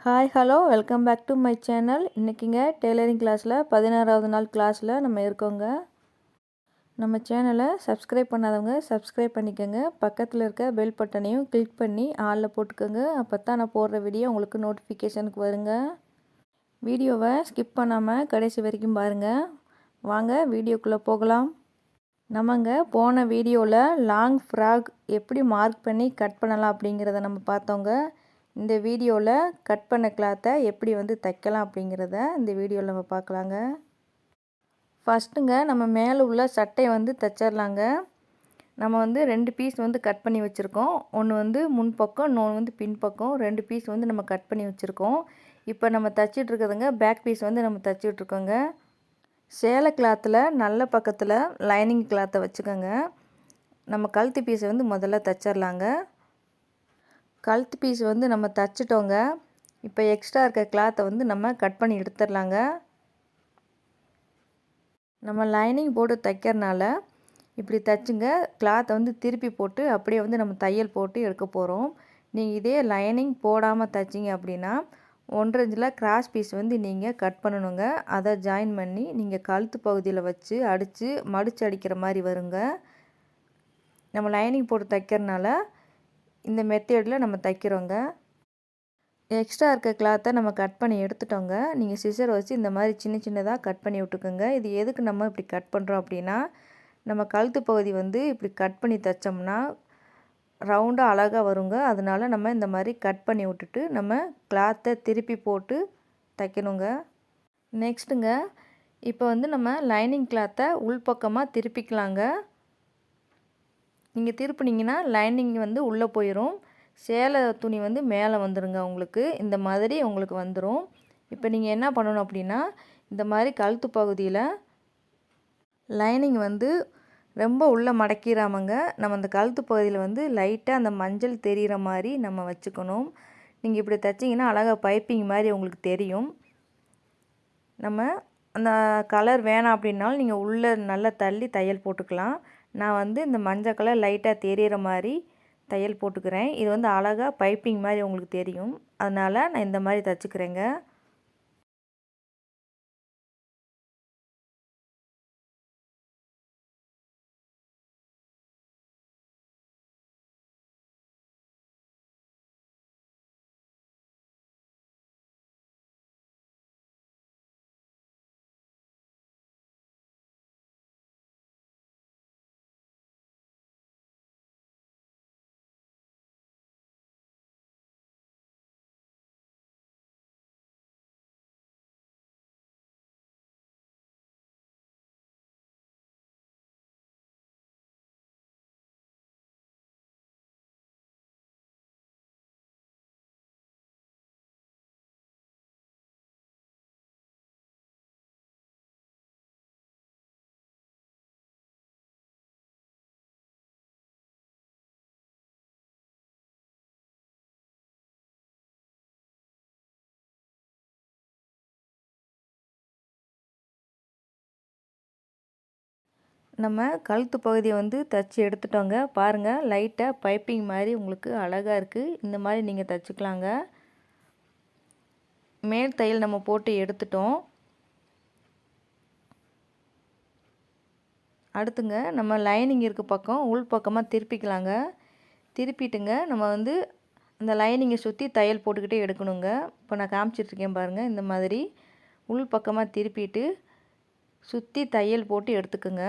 Hi hello welcome back to my channel. இன்றைக்கிங்க tailoring கிளாஸில் 16வது நாள் கிளாஸில் நம்ம இருக்கோங்க. நம்ம சேனலை சப்ஸ்கிரைப் பண்ணாதவங்க சப்ஸ்கிரைப் பண்ணிக்கோங்க. பக்கத்தில் இருக்க பெல் பட்டனையும் கிளிக் பண்ணி ஆளில் போட்டுக்கோங்க. அப்போ தான் நான் போடுற வீடியோ உங்களுக்கு நோட்டிஃபிகேஷனுக்கு வருங்க. வீடியோவை ஸ்கிப் பண்ணாமல் கடைசி வரைக்கும் பாருங்கள். வாங்க வீடியோக்குள்ளே போகலாம். நம்மங்க போன வீடியோவில் லாங் ஃப்ராக் எப்படி மார்க் பண்ணி கட் பண்ணலாம் அப்படிங்கிறத நம்ம பார்த்தோங்க. இந்த வீடியோவில் கட் பண்ண கிளாத்தை எப்படி தைக்கலாம் அப்படிங்கிறத இந்த வீடியோவில் நம்ம பார்க்கலாங்க. ஃபஸ்ட்டுங்க நம்ம மேலே உள்ள சட்டை தைச்சிடலாங்க. நம்ம 2 பீஸ் கட் பண்ணி வச்சுருக்கோம். ஒன்று முன்பக்கம், இன்னொன்று பின்பக்கம். 2 பீஸ் நம்ம கட் பண்ணி வச்சுருக்கோம். இப்போ நம்ம தைச்சிட்ருக்கிறதுங்க பேக் பீஸ் நம்ம தைச்சிட்ருக்கோங்க. சேலை கிளாத்தில் நல்ல பக்கத்தில் லைனிங் கிளாத்தை வச்சுக்கோங்க. நம்ம கழுத்து பீஸை முதல்ல தைச்சிடலாங்க. கழுத்து பீஸ் நம்ம தைச்சிட்டோங்க. இப்போ எக்ஸ்ட்ரா இருக்க கிளாத்தை நம்ம கட் பண்ணி எடுத்துடலாங்க. நம்ம லைனிங் போட்டு தைக்கிறனால இப்படி தைச்சுங்க. கிளாத்தை திருப்பி போட்டு அப்படியே நம்ம தையல் போட்டு எடுக்க போகிறோம். நீங்கள் இதே லைனிங் போடாமல் தைச்சிங்க அப்படின்னா 1.5 இன்ச்சில் கிராஸ் பீஸ் நீங்கள் கட் பண்ணணுங்க. அதை ஜாயின் பண்ணி நீங்கள் கழுத்து பகுதியில் வச்சு அடித்து மடித்து அடிக்கிற மாதிரி வருங்க. நம்ம லைனிங் போட்டு தைக்கிறனால இந்த மெத்தேடில் நம்ம தைக்கிறோங்க. எக்ஸ்ட்ரா இருக்க கிளாத்தை நம்ம கட் பண்ணி எடுத்துட்டோங்க. நீங்கள் சிசர் வச்சு இந்த மாதிரி சின்ன சின்னதாக கட் பண்ணி விட்டுக்கோங்க. இது எதுக்கு நம்ம இப்படி கட் பண்ணுறோம் அப்படின்னா, நம்ம கழுத்து பகுதி இப்படி கட் பண்ணி தைச்சோம்னா ரவுண்டாக அழகாக வருங்க. அதனால நம்ம இந்த மாதிரி கட் பண்ணி விட்டுட்டு நம்ம கிளாத்தை திருப்பி போட்டு தைக்கணுங்க. நெக்ஸ்ட்டுங்க இப்போ நம்ம லைனிங் கிளாத்தை உள்பக்கமாக திருப்பிக்கலாங்க. நீங்கள் திருப்பினீங்கன்னா லைனிங் உள்ளே போயிடும். சேலை துணி மேலே வந்துடுங்க. உங்களுக்கு இந்த மாதிரி உங்களுக்கு வந்துடும். இப்போ நீங்கள் என்ன பண்ணணும் அப்படின்னா, இந்த மாதிரி கழுத்து பகுதியில் லைனிங் ரொம்ப உள்ளே மடக்கிடாமங்க. நம்ம அந்த கழுத்து பகுதியில் லைட்டாக அந்த மஞ்சள் தெரிகிற மாதிரி நம்ம வச்சுக்கணும். நீங்கள் இப்படி தைச்சிங்கன்னா அழகாக பைப்பிங் மாதிரி உங்களுக்கு தெரியும். நம்ம அந்த கலர் வேணாம் அப்படின்னாலும் நீங்கள் உள்ளே நல்லா தள்ளி தையல் போட்டுக்கலாம். நான் இந்த மஞ்சள் கலர் லைட்டாக தெரிகிற மாதிரி தையல் போட்டுக்கிறேன். இது அழகாக பைப்பிங் மாதிரி உங்களுக்கு தெரியும். அதனால் நான் இந்த மாதிரி தைச்சிக்கிறேங்க. நம்ம கழுத்து பகுதியை தைச்சி எடுத்துட்டோங்க. பாருங்கள் லைட்டாக பைப்பிங் மாதிரி உங்களுக்கு அழகாக இருக்குது. இந்த மாதிரி நீங்கள் தைச்சிக்கலாங்க. மேல் தையல் நம்ம போட்டு எடுத்துட்டோம். அடுத்துங்க நம்ம லைனிங் இருக்க பக்கம் உள் பக்கமாக திருப்பிக்கலாங்க. திருப்பிட்டுங்க நம்ம அந்த லைனிங்கை சுற்றி தையல் போட்டுக்கிட்டே எடுக்கணுங்க. இப்போ நான் காமிச்சிட்ருக்கேன் பாருங்கள். இந்த மாதிரி உள் பக்கமாக திருப்பிட்டு சுற்றி தையல் போட்டு எடுத்துக்குங்க.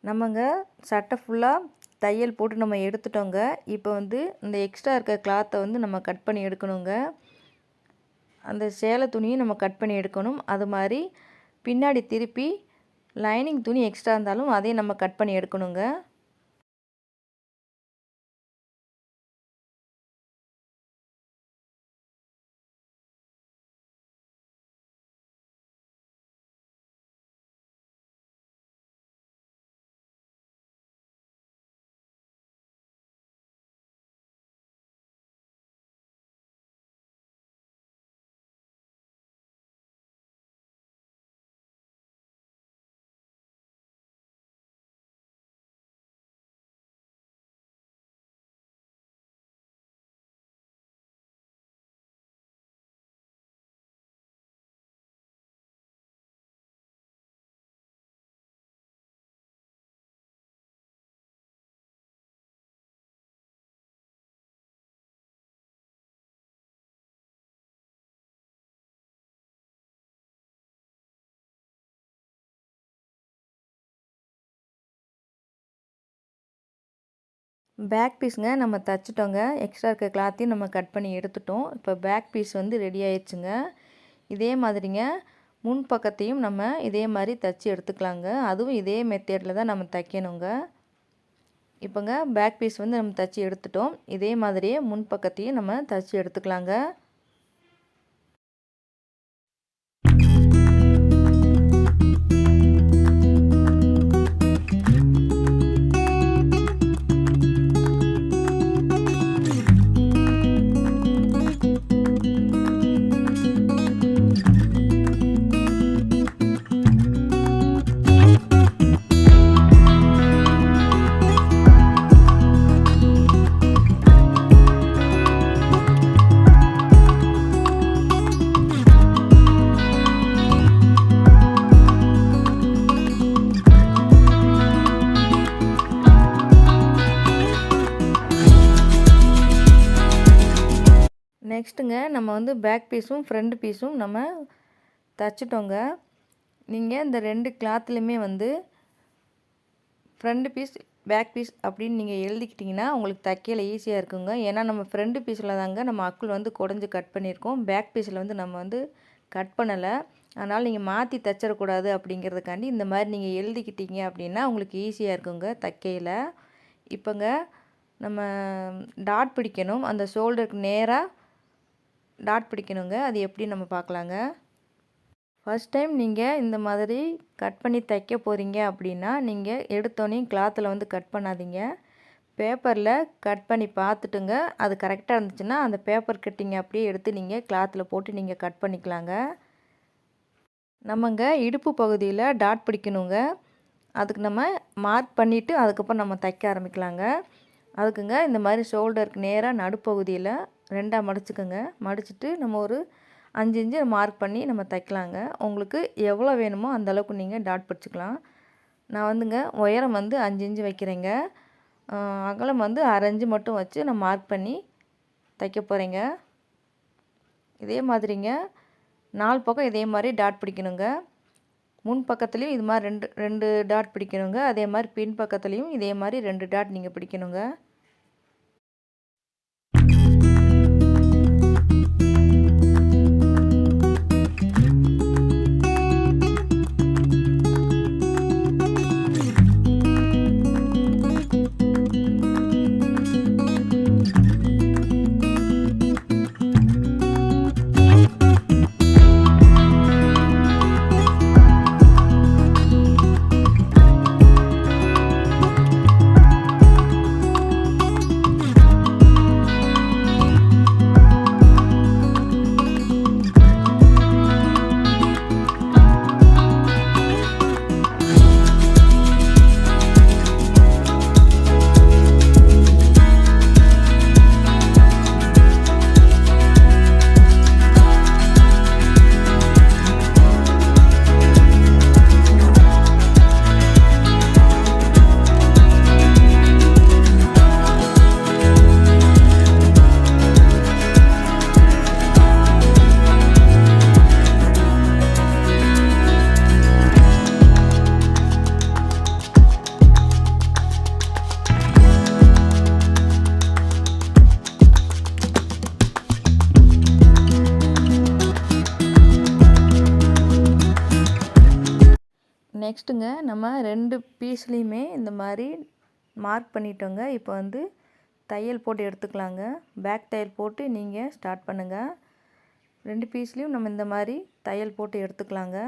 நம்மங்க சட்டை ஃபுல்லாக தையல் போட்டு நம்ம எடுத்துட்டோங்க. இப்போ வந்து இந்த எக்ஸ்ட்ரா இருக்க கிளாத்தை வந்து நம்ம கட் பண்ணி எடுக்கணுங்க. அந்த சேலை துணியை நம்ம கட் பண்ணி எடுக்கணும். அது மாதிரி பின்னாடி திருப்பி லைனிங் துணி எக்ஸ்ட்ரா இருந்தாலும் அதையும் நம்ம கட் பண்ணி எடுக்கணுங்க. பேக் பீஸுங்க நம்ம தைச்சிட்டோங்க. எக்ஸ்ட்ரா இருக்க கிளாத்தையும் நம்ம கட் பண்ணி எடுத்துட்டோம். இப்போ பேக் பீஸ் வந்து ரெடி ஆயிடுச்சுங்க. இதே மாதிரிங்க முன் பக்கத்தையும் நம்ம இதே மாதிரி தைச்சி எடுத்துக்கலாங்க. அதுவும் இதே மெத்தேடில் தான் நம்ம தைக்கணுங்க. இப்போங்க பேக் பீஸ் வந்து நம்ம தைச்சி எடுத்துட்டோம். இதே மாதிரியே முன் பக்கத்தையும் நம்ம தைச்சி எடுத்துக்கலாங்க. நெக்ஸ்ட்டுங்க நம்ம வந்து பேக் பீஸும் ஃப்ரண்ட் பீஸும் நம்ம தைச்சிட்டோங்க. நீங்கள் இந்த 2 கிளாத்துலையுமே வந்து ஃப்ரண்ட் பீஸ் பேக் பீஸ் அப்படின்னு நீங்கள் எழுதிக்கிட்டிங்கன்னா உங்களுக்கு தைக்கையில் ஈஸியாக இருக்குங்க. ஏன்னா நம்ம ஃப்ரண்ட் பீஸில் தாங்க நம்ம அக்குள் வந்து குடஞ்சி கட் பண்ணியிருக்கோம். பேக் பீஸில் வந்து நம்ம வந்து கட் பண்ணலை. அதனால் நீங்கள் மாற்றி தைச்சிடக்கூடாது அப்படிங்கிறதுக்காண்டி இந்த மாதிரி நீங்கள் எழுதிக்கிட்டீங்க அப்படின்னா உங்களுக்கு ஈஸியாக இருக்குங்க தைக்கையில். இப்போங்க நம்ம டாட் பிடிக்கணும். அந்த ஷோல்டருக்கு நேராக டாட் பிடிக்கணுங்க. அது எப்படி நம்ம பார்க்கலாங்க. ஃபஸ்ட் டைம் நீங்கள் இந்த மாதிரி கட் பண்ணி தைக்க போகிறீங்க அப்படின்னா நீங்கள் எடுத்தோன்னே கிளாத்தில் வந்து கட் பண்ணாதீங்க. பேப்பரில் கட் பண்ணி பார்த்துட்டுங்க. அது கரெக்டாக இருந்துச்சுன்னா அந்த பேப்பர் கட்டிங் அப்படியே எடுத்து நீங்கள் கிளாத்தில் போட்டு நீங்கள் கட் பண்ணிக்கலாங்க. நம்மங்க இடுப்பு பகுதியில் டாட் பிடிக்கணுங்க. அதுக்கு நம்ம மார்க் பண்ணிவிட்டு அதுக்கப்புறம் நம்ம தைக்க ஆரம்பிக்கலாங்க. அதுக்குங்க இந்த மாதிரி ஷோல்டருக்கு நேராக நடுப்பகுதியில் 2ஆக மடிச்சுக்கோங்க. மடிச்சுட்டு நம்ம ஒரு 5 இன்ச்சு மார்க் பண்ணி நம்ம தைக்கலாங்க. உங்களுக்கு எவ்வளோ வேணுமோ அந்த அளவுக்கு நீங்கள் டாட் பிடிச்சிக்கலாம். நான் வந்துங்க உயரம் வந்து 5 இன்ச்சு வைக்கிறேங்க. அகலம் வந்து 1/2 இன்ச்சு மட்டும் வச்சு நான் மார்க் பண்ணி தைக்க போகிறேங்க. இதே மாதிரிங்க 4 பக்கம் இதே மாதிரி டாட் பிடிக்கணுங்க. முன் பக்கத்துலேயும் இது மாதிரி 2 டாட் பிடிக்கணுங்க. அதே மாதிரி பின் பக்கத்துலேயும் இதே மாதிரி 2 டாட் நீங்கள் பிடிக்கணுங்க. நெக்ஸ்ட்டுங்க நம்ம 2 பீஸ்லேயுமே இந்த மாதிரி மார்க் பண்ணிட்டோங்க. இப்போ வந்து தையல் போட்டு எடுத்துக்கலாங்க. பேக் தையல் போட்டு நீங்கள் ஸ்டார்ட் பண்ணுங்கள். 2 பீஸ்லேயும் நம்ம இந்த மாதிரி தையல் போட்டு எடுத்துக்கலாங்க.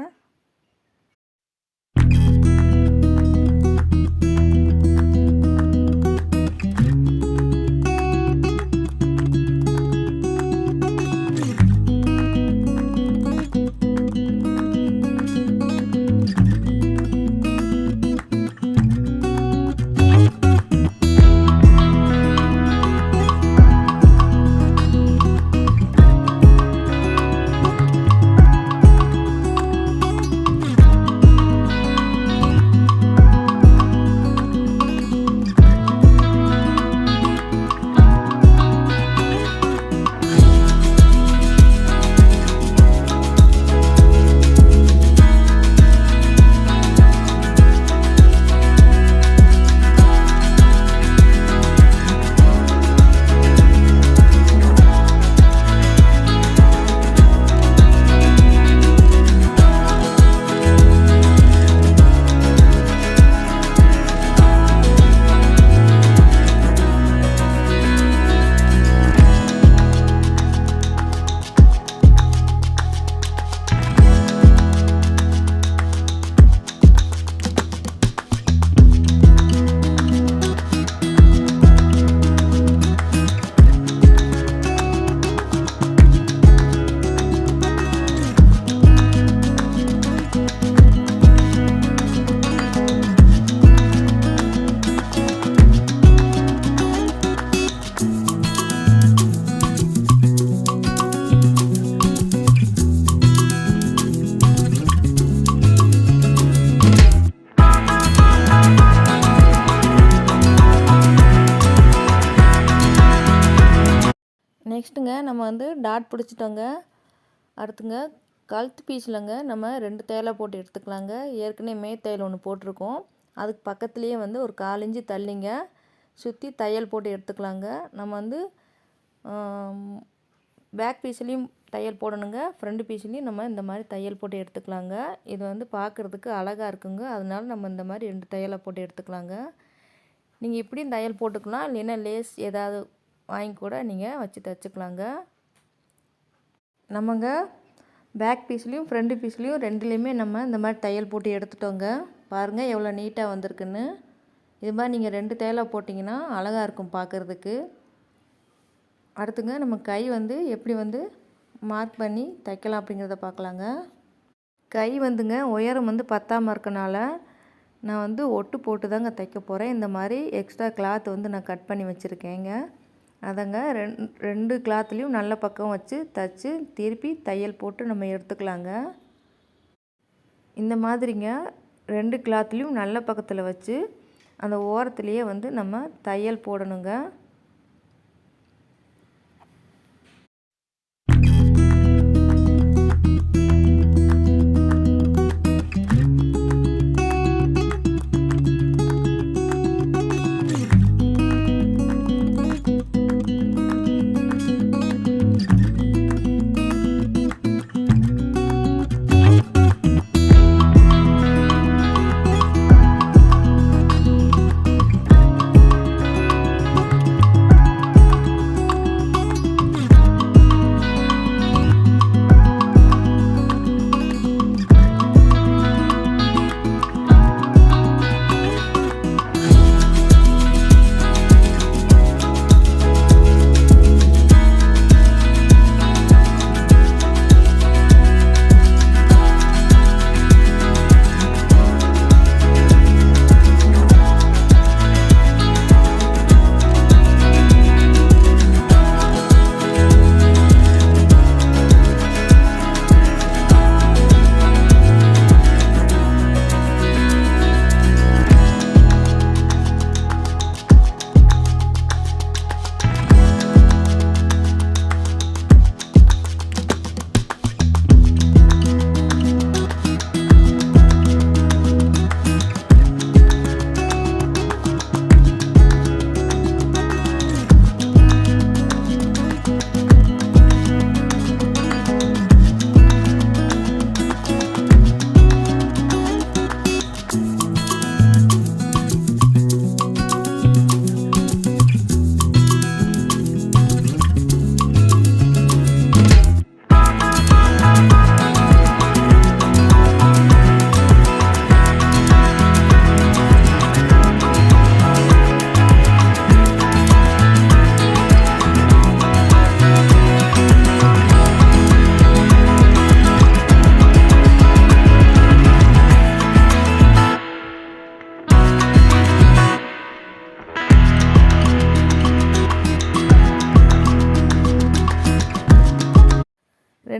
நெக்ஸ்ட்டுங்க நம்ம வந்து டாட் பிடிச்சிட்டோங்க. அடுத்துங்க கழுத்து பீஸ்லங்க நம்ம 2 தையலை போட்டு எடுத்துக்கலாங்க. ஏற்கனவே தையல் ஒன்று போட்டிருக்கோம். அதுக்கு பக்கத்துலேயே வந்து ஒரு 1/4 இன்ச்சு தள்ளிங்க சுற்றி தையல் போட்டு எடுத்துக்கலாங்க. நம்ம வந்து பேக் பீஸ்லேயும் தையல் போடணுங்க. ஃப்ரண்ட் பீஸ்லேயும் நம்ம இந்த மாதிரி தையல் போட்டு எடுத்துக்கலாங்க. இது வந்து பார்க்குறதுக்கு அழகாக இருக்குங்க. அதனால நம்ம இந்த மாதிரி 2 தையலை போட்டு எடுத்துக்கலாங்க. நீங்கள் இப்படியும் தையல் போட்டுக்கலாம், இல்லைன்னா லேஸ் ஏதாவது வாங்கி கூட நீங்கள் வச்சு தைச்சிக்கலாங்க. நம்மங்க பேக் பீஸ்லேயும் ஃப்ரண்ட் பீஸ்லேயும் 2லேயுமே நம்ம இந்த மாதிரி தையல் போட்டு எடுத்துட்டோங்க. பாருங்கள் எவ்வளோ நீட்டாக வந்திருக்குன்னு. இது மாதிரி நீங்கள் 2 தையலாக போட்டிங்கன்னா அழகாக இருக்கும் பார்க்குறதுக்கு. அடுத்துங்க நம்ம கை வந்து எப்படி வந்து மார்க் பண்ணி தைக்கலாம் அப்படிங்கிறத பார்க்கலாங்க. கை வந்துங்க உயரம் வந்து பத்தாமல் இருக்கனால நான் வந்து ஒட்டு போட்டு தாங்க தைக்க போகிறேன். இந்த மாதிரி எக்ஸ்ட்ரா கிளாத் வந்து நான் கட் பண்ணி வச்சுருக்கேங்க. அதங்க 2 கிளாத்லேயும் நல்ல பக்கம் வச்சு தைச்சி திருப்பி தையல் போட்டு நம்ம எடுத்துக்கலாங்க. இந்த மாதிரிங்க 2 கிளாத்லேயும் நல்ல பக்கத்தில் வச்சு அந்த ஓரத்துலேயே வந்து நம்ம தையல் போடணுங்க.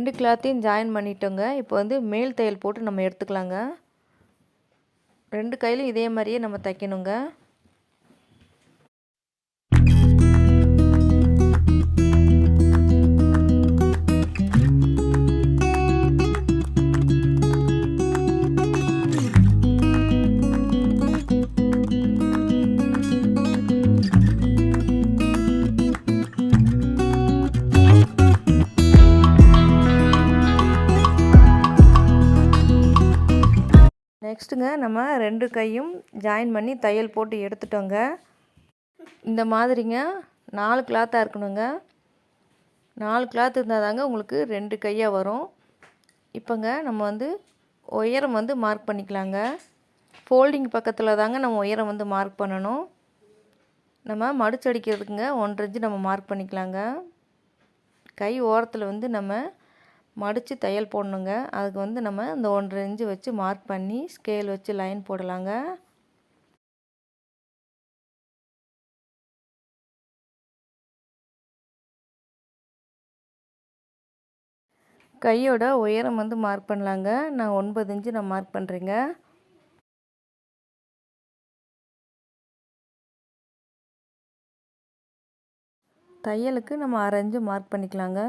2 கிளாத்தையும் ஜாயின் பண்ணிட்டோங்க. இப்போ வந்து மேல் தையல் போட்டு நம்ம எடுத்துக்கலாங்க. 2 கையிலும் இதே மாதிரியே நம்ம தைக்கணுங்க. நெக்ஸ்ட்டுங்க நம்ம 2 கையும் ஜாயின் பண்ணி தையல் போட்டு எடுத்துட்டோங்க. இந்த மாதிரிங்க 4 கிளாத்தாக இருக்கணுங்க. 4 கிளாத் இருந்தால் தாங்க உங்களுக்கு 2 கையாக வரும். இப்போங்க நம்ம வந்து உயரம் வந்து மார்க் பண்ணிக்கலாங்க. ஃபோல்டிங் பக்கத்தில் தாங்க நம்ம உயரம் வந்து மார்க் பண்ணணும். நம்ம மடிச்சடிக்கிறதுக்குங்க 1 இன்ச்சு நம்ம மார்க் பண்ணிக்கலாங்க. கை ஓரத்தில் வந்து நம்ம மடித்து தையல் போடணுங்க. அதுக்கு வந்து நம்ம இந்த 1 இன்ச்சு வச்சு மார்க் பண்ணி ஸ்கேல் வச்சு லைன் போடலாங்க. கையோட உயரம் வந்து மார்க் பண்ணலாங்க. நான் 9 இன்ச்சு நான் மார்க் பண்ணுறேங்க. தையலுக்கு நம்ம 1/2 இன்ச்சு மார்க் பண்ணிக்கலாங்க.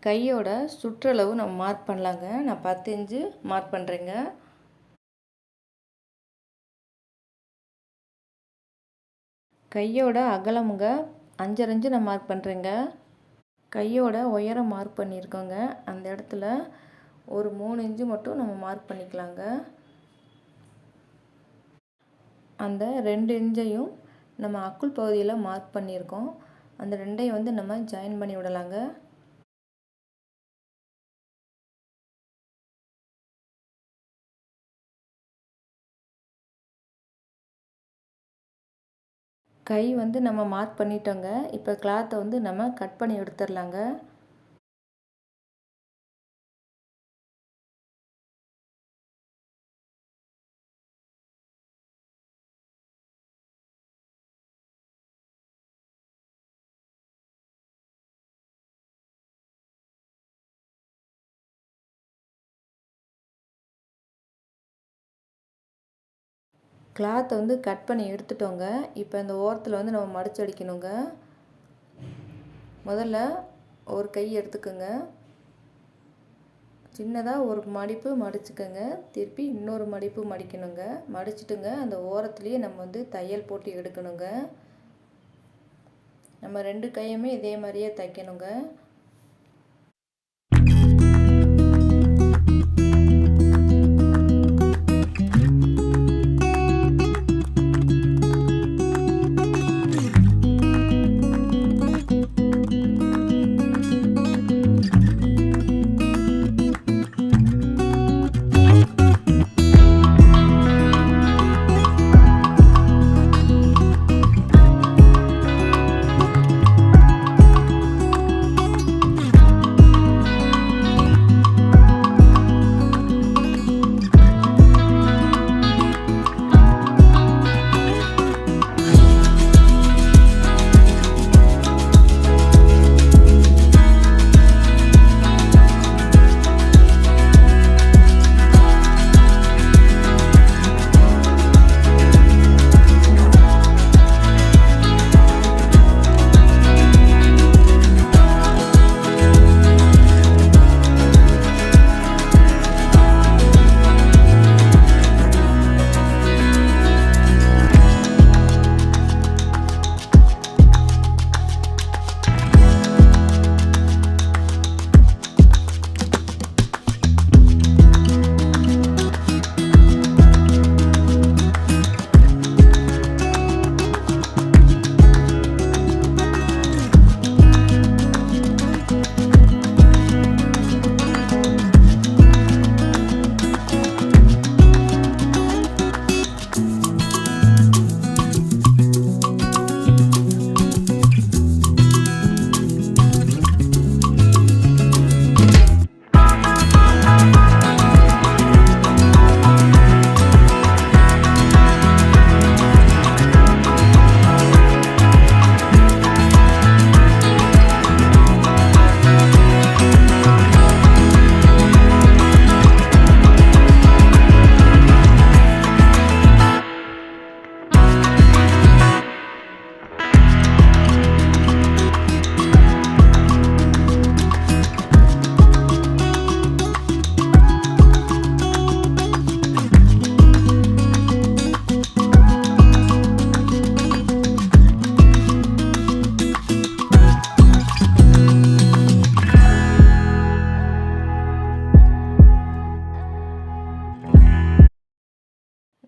கையோட சுற்றளவு நம்ம மார்க் பண்ணலாங்க. நான் 10 இன்ச்சு மார்க் பண்ணுறேங்க. கையோட அகலமுங்க 5.5 இன்ச்சு நான் மார்க் பண்ணுறேங்க. கையோட உயரம் மார்க் பண்ணியிருக்கோங்க. அந்த இடத்துல ஒரு 3 இன்ச்சு மட்டும் நம்ம மார்க் பண்ணிக்கலாங்க. அந்த 2 இன்ச்சையும் நம்ம அக்குள் பகுதியில் மார்க் பண்ணியிருக்கோம். அந்த 2ஐயும் வந்து நம்ம ஜாயின் பண்ணி விடலாங்க. கை வந்து நம்ம மார்க் பண்ணிட்டோங்க. இப்போ கிளாத்தை வந்து நம்ம கட் பண்ணி எடுத்துடலாங்க. கிளாத்தை வந்து கட் பண்ணி எடுத்துட்டோங்க. இப்போ இந்த ஓரத்தில் வந்து நம்ம மடிச்சு அடிக்கணுங்க. முதல்ல ஒரு கை எடுத்துக்கோங்க. சின்னதாக ஒரு மடிப்பு மடிச்சுக்கோங்க. திருப்பி இன்னொரு மடிப்பு மடிக்கணுங்க. மடிச்சுட்டுங்க அந்த ஓரத்துலேயே நம்ம வந்து தையல் போட்டு எடுக்கணுங்க. நம்ம 2 கையுமே இதே மாதிரியே தைக்கணுங்க.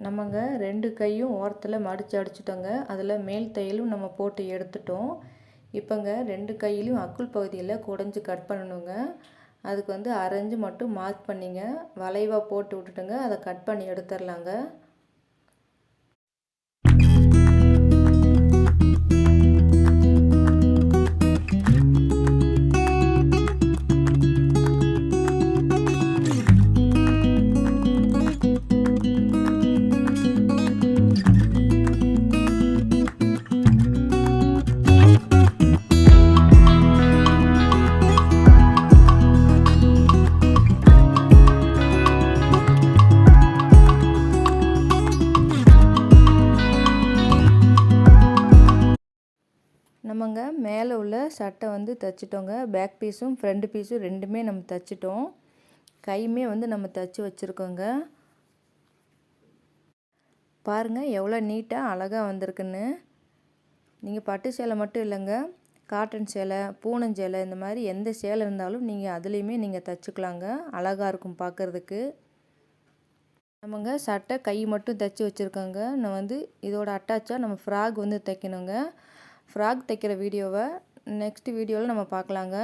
நம்மங்க 2 கையும் ஓரத்தில் மடித்து அடிச்சிட்டோங்க. அதில் மேல் தையலும் நம்ம போட்டு எடுத்துட்டோம். இப்போங்க 2 கையிலையும் அக்குள் பகுதியில் குடஞ்சி கட் பண்ணணுங்க. அதுக்கு வந்து 1/2 இன்ச் மட்டும் மார்க் பண்ணிங்க வளைவாக போட்டு விட்டுட்டுங்க அதை கட் பண்ணி எடுத்துடலாங்க. நம்மங்க மேலே உள்ள சட்டை வந்து தைச்சிட்டோங்க. பேக் பீஸும் ஃப்ரண்ட் பீஸும் ரெண்டுமே நம்ம தைச்சிட்டோம். கையுமே வந்து நம்ம தைச்சி வச்சுருக்கோங்க. பாருங்கள் எவ்வளோ நீட்டாக அழகாக வந்திருக்குன்னு. நீங்கள் பட்டு சேலை மட்டும் இல்லைங்க, காட்டன் சேலை, பூனம் சேலை இந்த மாதிரி எந்த சேலை இருந்தாலும் நீங்கள் அதுலேயுமே நீங்கள் தைச்சிக்கலாங்க. அழகாக இருக்கும் பார்க்குறதுக்கு. நம்மங்க சட்டை கை மட்டும் தைச்சி வச்சுருக்கோங்க. நான் வந்து இதோட அட்டாச்சாக நம்ம ஃப்ராக் வந்து தைக்கணுங்க. ஃப்ராக் தைக்கிற வீடியோவை நெக்ஸ்ட் வீடியோவில் நம்ம பார்க்கலாங்க.